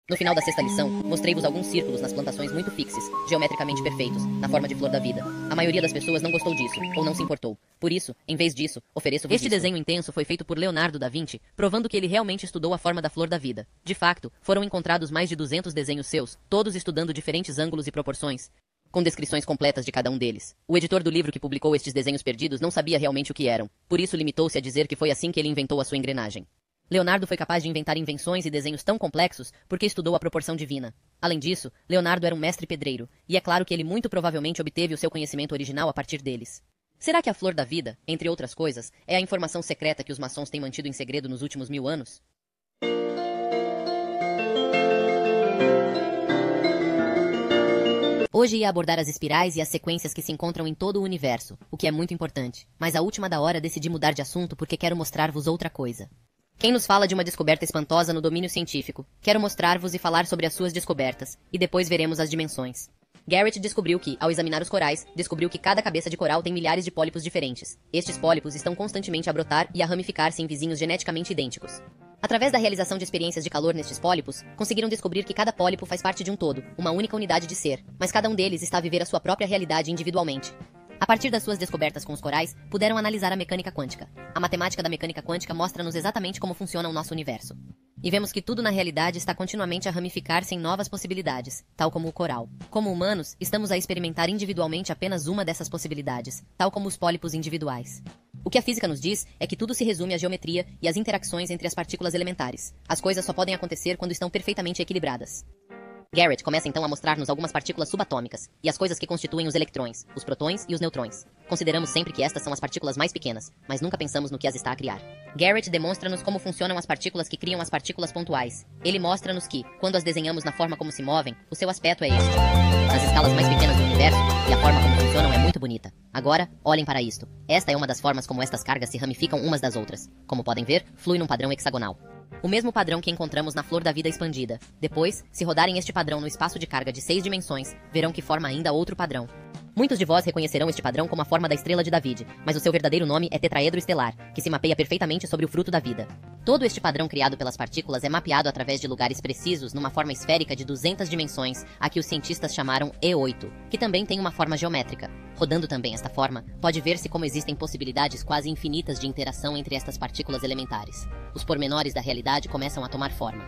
No final da sexta lição, mostrei-vos alguns círculos nas plantações muito fixes, geometricamente perfeitos, na forma de flor da vida. A maioria das pessoas não gostou disso, ou não se importou. Por isso, em vez disso, ofereço-vos Este desenho intenso foi feito por Leonardo da Vinci, provando que ele realmente estudou a forma da flor da vida. De facto, foram encontrados mais de 200 desenhos seus, todos estudando diferentes ângulos e proporções, com descrições completas de cada um deles. O editor do livro que publicou estes desenhos perdidos não sabia realmente o que eram, por isso limitou-se a dizer que foi assim que ele inventou a sua engrenagem. Leonardo foi capaz de inventar invenções e desenhos tão complexos porque estudou a proporção divina. Além disso, Leonardo era um mestre pedreiro, e é claro que ele muito provavelmente obteve o seu conhecimento original a partir deles. Será que a flor da vida, entre outras coisas, é a informação secreta que os maçons têm mantido em segredo nos últimos 1000 anos? Hoje ia abordar as espirais e as sequências que se encontram em todo o universo, o que é muito importante. Mas à última da hora decidi mudar de assunto porque quero mostrar-vos outra coisa. Quem nos fala de uma descoberta espantosa no domínio científico? Quero mostrar-vos e falar sobre as suas descobertas, e depois veremos as dimensões. Garrett descobriu que, ao examinar os corais, descobriu que cada cabeça de coral tem milhares de pólipos diferentes. Estes pólipos estão constantemente a brotar e a ramificar-se em vizinhos geneticamente idênticos. Através da realização de experiências de calor nestes pólipos, conseguiram descobrir que cada pólipo faz parte de um todo, uma única unidade de ser, mas cada um deles está a viver a sua própria realidade individualmente. A partir das suas descobertas com os corais, puderam analisar a mecânica quântica. A matemática da mecânica quântica mostra-nos exatamente como funciona o nosso universo. E vemos que tudo na realidade está continuamente a ramificar-se em novas possibilidades, tal como o coral. Como humanos, estamos a experimentar individualmente apenas uma dessas possibilidades, tal como os pólipos individuais. O que a física nos diz é que tudo se resume à geometria e às interações entre as partículas elementares. As coisas só podem acontecer quando estão perfeitamente equilibradas. Garrett começa então a mostrar-nos algumas partículas subatômicas e as coisas que constituem os eletrões, os prótons e os neutrões. Consideramos sempre que estas são as partículas mais pequenas, mas nunca pensamos no que as está a criar. Garrett demonstra-nos como funcionam as partículas que criam as partículas pontuais. Ele mostra-nos que, quando as desenhamos na forma como se movem, o seu aspecto é este. Nas escalas mais pequenas do universo, e a forma como funcionam é muito bonita. Agora, olhem para isto. Esta é uma das formas como estas cargas se ramificam umas das outras. Como podem ver, flui num padrão hexagonal. O mesmo padrão que encontramos na flor da vida expandida. Depois, se rodarem este padrão no espaço de carga de 6 dimensões, verão que forma ainda outro padrão. Muitos de vós reconhecerão este padrão como a forma da estrela de David, mas o seu verdadeiro nome é tetraedro estelar, que se mapeia perfeitamente sobre o fruto da vida. Todo este padrão criado pelas partículas é mapeado através de lugares precisos numa forma esférica de 200 dimensões, a que os cientistas chamaram E8, que também tem uma forma geométrica. Rodando também esta forma, pode ver-se como existem possibilidades quase infinitas de interação entre estas partículas elementares. Os pormenores da realidade começam a tomar forma.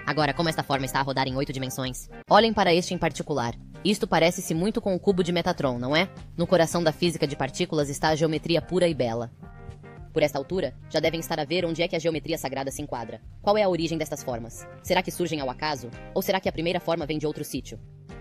Agora, como esta forma está a rodar em 8 dimensões? Olhem para este em particular. Isto parece-se muito com o cubo de Metatron, não é? No coração da física de partículas está a geometria pura e bela. Por esta altura, já devem estar a ver onde é que a geometria sagrada se enquadra. Qual é a origem destas formas? Será que surgem ao acaso? Ou será que a primeira forma vem de outro sítio?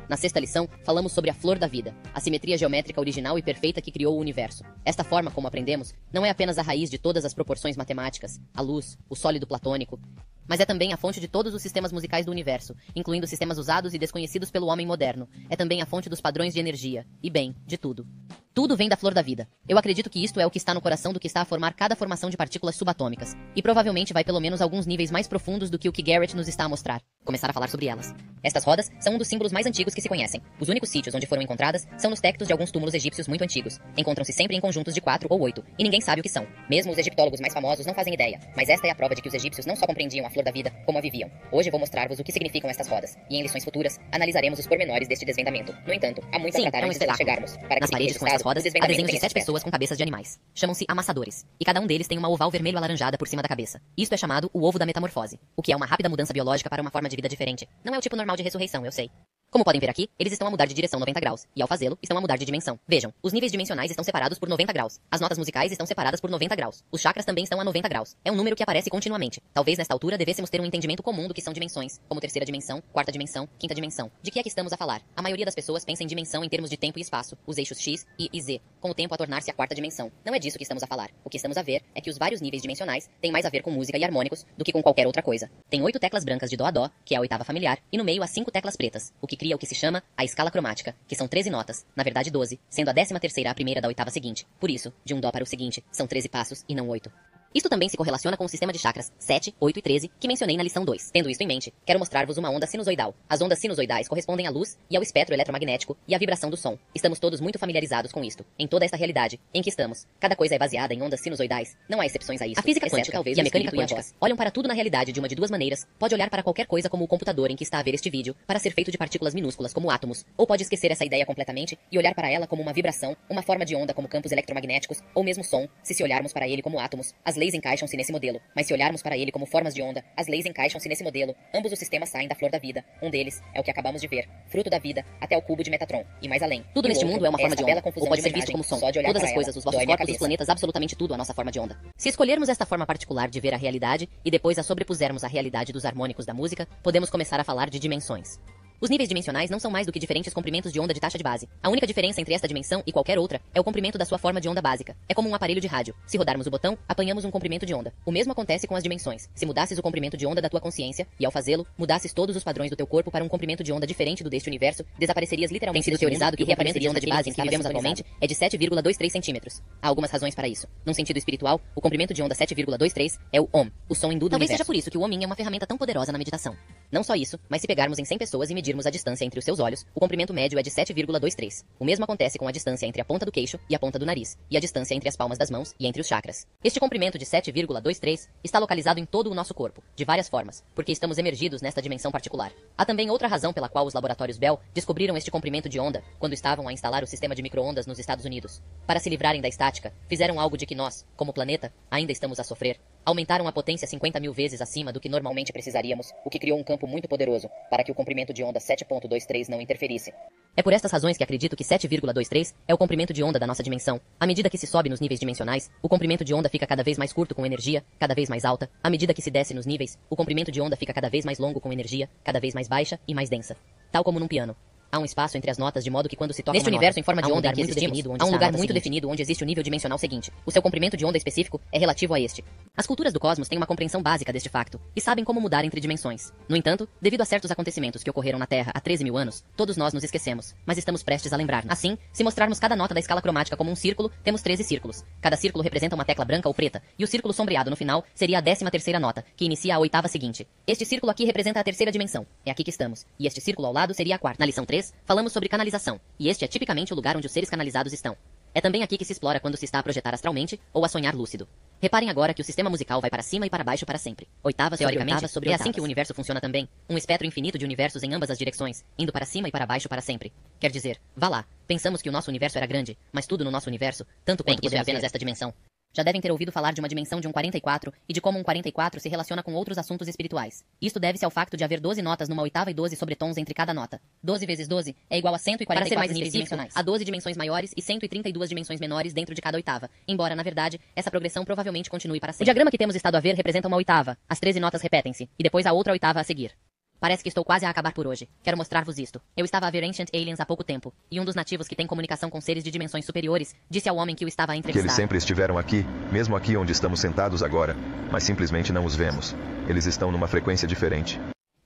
Na sexta lição, falamos sobre a flor da vida, a simetria geométrica original e perfeita que criou o universo. Esta forma, como aprendemos, não é apenas a raiz de todas as proporções matemáticas, a luz, o sólido platônico, mas é também a fonte de todos os sistemas musicais do universo, incluindo sistemas usados e desconhecidos pelo homem moderno. É também a fonte dos padrões de energia, e bem, de tudo. Tudo vem da flor da vida. Eu acredito que isto é o que está no coração do que está a formar cada formação de partículas subatômicas, e provavelmente vai pelo menos alguns níveis mais profundos do que o que Garrett nos está a mostrar. Começar a falar sobre elas. Estas rodas são um dos símbolos mais antigos que se conhecem. Os únicos sítios onde foram encontradas são nos tectos de alguns túmulos egípcios muito antigos. Encontram-se sempre em conjuntos de 4 ou 8, e ninguém sabe o que são. Mesmo os egiptólogos mais famosos não fazem ideia, mas esta é a prova de que os egípcios não só compreendiam a flor da vida, como a viviam. Hoje vou mostrar-vos o que significam estas rodas, e em lições futuras analisaremos os pormenores deste desvendamento. No entanto, há muito a tratar antes de lá chegarmos. Para Nas paredes com estas rodas, há desenhos de 7 pessoas com cabeças de animais. Chamam-se amassadores, e cada um deles tem uma oval vermelho alaranjada por cima da cabeça. Isto é chamado o ovo da metamorfose, o que é uma rápida mudança biológica para uma forma de vida diferente. Não é o tipo normal de ressurreição, eu sei. Como podem ver aqui, eles estão a mudar de direção 90 graus, e ao fazê-lo, estão a mudar de dimensão. Vejam, os níveis dimensionais estão separados por 90 graus. As notas musicais estão separadas por 90 graus. Os chakras também estão a 90 graus. É um número que aparece continuamente. Talvez nesta altura devêssemos ter um entendimento comum do que são dimensões, como terceira dimensão, quarta dimensão, quinta dimensão. De que é que estamos a falar? A maioria das pessoas pensa em dimensão em termos de tempo e espaço, os eixos X, Y e Z, com o tempo a tornar-se a quarta dimensão. Não é disso que estamos a falar. O que estamos a ver é que os vários níveis dimensionais têm mais a ver com música e harmônicos do que com qualquer outra coisa. Tem 8 teclas brancas de dó a dó, que é a oitava familiar, e no meio há 5 teclas pretas, o que cria o que se chama a escala cromática, que são 13 notas, na verdade 12, sendo a 13ª a primeira da oitava seguinte. Por isso, de um dó para o seguinte, são 13 passos e não 8. Isto também se correlaciona com o sistema de chakras 7, 8 e 13 que mencionei na lição 2. Tendo isto em mente, quero mostrar-vos uma onda sinusoidal. As ondas sinusoidais correspondem à luz e ao espectro eletromagnético e à vibração do som. Estamos todos muito familiarizados com isto. Em toda esta realidade em que estamos, cada coisa é baseada em ondas sinusoidais. Não há exceções a isso. A física quântica talvez, e a mecânica quântica olham para tudo na realidade de uma de duas maneiras. Pode olhar para qualquer coisa como o computador em que está a ver este vídeo, para ser feito de partículas minúsculas como átomos, ou pode esquecer essa ideia completamente e olhar para ela como uma vibração, uma forma de onda como campos eletromagnéticos, ou mesmo som. Se olharmos para ele como átomos, as leis encaixam-se nesse modelo. Mas se olharmos para ele como formas de onda, as leis encaixam-se nesse modelo. Ambos os sistemas saem da flor da vida. Um deles é o que acabamos de ver, fruto da vida, até o cubo de Metatron, e mais além. Tudo neste mundo é uma forma de onda, ou pode ser visto como som. Todas as coisas, os vossos corpos, os planetas, absolutamente tudo a nossa forma de onda. Se escolhermos esta forma particular de ver a realidade, e depois a sobrepusermos à realidade dos harmônicos da música, podemos começar a falar de dimensões. Os níveis dimensionais não são mais do que diferentes comprimentos de onda de taxa de base. A única diferença entre esta dimensão e qualquer outra é o comprimento da sua forma de onda básica. É como um aparelho de rádio. Se rodarmos o botão, apanhamos um comprimento de onda. O mesmo acontece com as dimensões. Se mudasses o comprimento de onda da tua consciência, e ao fazê-lo, mudasses todos os padrões do teu corpo para um comprimento de onda diferente do deste universo, desaparecerias literalmente. Tem sido teorizado que o comprimento de onda de base em que vivemos atualmente é de 7,23 centímetros. Há algumas razões para isso. Num sentido espiritual, o comprimento de onda 7,23 é o Om, o som hindu do universo. Talvez seja por isso que o Om é uma ferramenta tão poderosa na meditação. Não só isso, mas se pegarmos em 100 pessoas e medirmos a distância entre os seus olhos, o comprimento médio é de 7,23. O mesmo acontece com a distância entre a ponta do queixo e a ponta do nariz, e a distância entre as palmas das mãos e entre os chakras. Este comprimento de 7,23 está localizado em todo o nosso corpo, de várias formas, porque estamos emergidos nesta dimensão particular. Há também outra razão pela qual os laboratórios Bell descobriram este comprimento de onda quando estavam a instalar o sistema de micro-ondas nos Estados Unidos. Para se livrarem da estática, fizeram algo de que nós, como planeta, ainda estamos a sofrer. Aumentaram a potência 50.000 vezes acima do que normalmente precisaríamos, o que criou um campo muito poderoso, para que o comprimento de onda 7.23 não interferisse. É por estas razões que acredito que 7,23 é o comprimento de onda da nossa dimensão. À medida que se sobe nos níveis dimensionais, o comprimento de onda fica cada vez mais curto com energia, cada vez mais alta. À medida que se desce nos níveis, o comprimento de onda fica cada vez mais longo com energia, cada vez mais baixa e mais densa. Tal como num piano. Há um espaço entre as notas de modo que quando se toca neste universo em forma de onda há um lugar muito definido onde existe o nível dimensional seguinte. O seu comprimento de onda específico é relativo a este. As culturas do cosmos têm uma compreensão básica deste facto e sabem como mudar entre dimensões. No entanto, devido a certos acontecimentos que ocorreram na Terra há 13.000 anos, todos nós nos esquecemos, mas estamos prestes a lembrar-nos. Assim, se mostrarmos cada nota da escala cromática como um círculo, temos 13 círculos. Cada círculo representa uma tecla branca ou preta, e o círculo sombreado no final seria a 13ª nota, que inicia a 8ª seguinte. Este círculo aqui representa a terceira dimensão. É aqui que estamos. E este círculo ao lado seria a quarta. Na lição 3, falamos sobre canalização, e este é tipicamente o lugar onde os seres canalizados estão. É também aqui que se explora quando se está a projetar astralmente ou a sonhar lúcido. Reparem agora que o sistema musical vai para cima e para baixo para sempre. Oitavas, teoricamente, é assim que o universo funciona também. Um espectro infinito de universos em ambas as direções, indo para cima e para baixo para sempre. Quer dizer, vá lá, pensamos que o nosso universo era grande, mas tudo no nosso universo, tanto quanto isso é apenas esta dimensão. Já devem ter ouvido falar de uma dimensão de um 44 e de como um 44 se relaciona com outros assuntos espirituais. Isto deve-se ao facto de haver 12 notas numa oitava e 12 sobretons entre cada nota. 12 vezes 12 é igual a 144 para ser mais níveis dimensionais. Há 12 dimensões maiores e 132 dimensões menores dentro de cada oitava, embora, na verdade, essa progressão provavelmente continue para sempre. O diagrama que temos estado a ver representa uma oitava. As 13 notas repetem-se, e depois a outra oitava a seguir. Parece que estou quase a acabar por hoje. Quero mostrar-vos isto. Eu estava a ver Ancient Aliens há pouco tempo, e um dos nativos que tem comunicação com seres de dimensões superiores disse ao homem que o estava a entrevistar. Que eles sempre estiveram aqui, mesmo aqui onde estamos sentados agora, mas simplesmente não os vemos. Eles estão numa frequência diferente.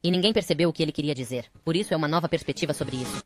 E ninguém percebeu o que ele queria dizer. Por isso é uma nova perspectiva sobre isso.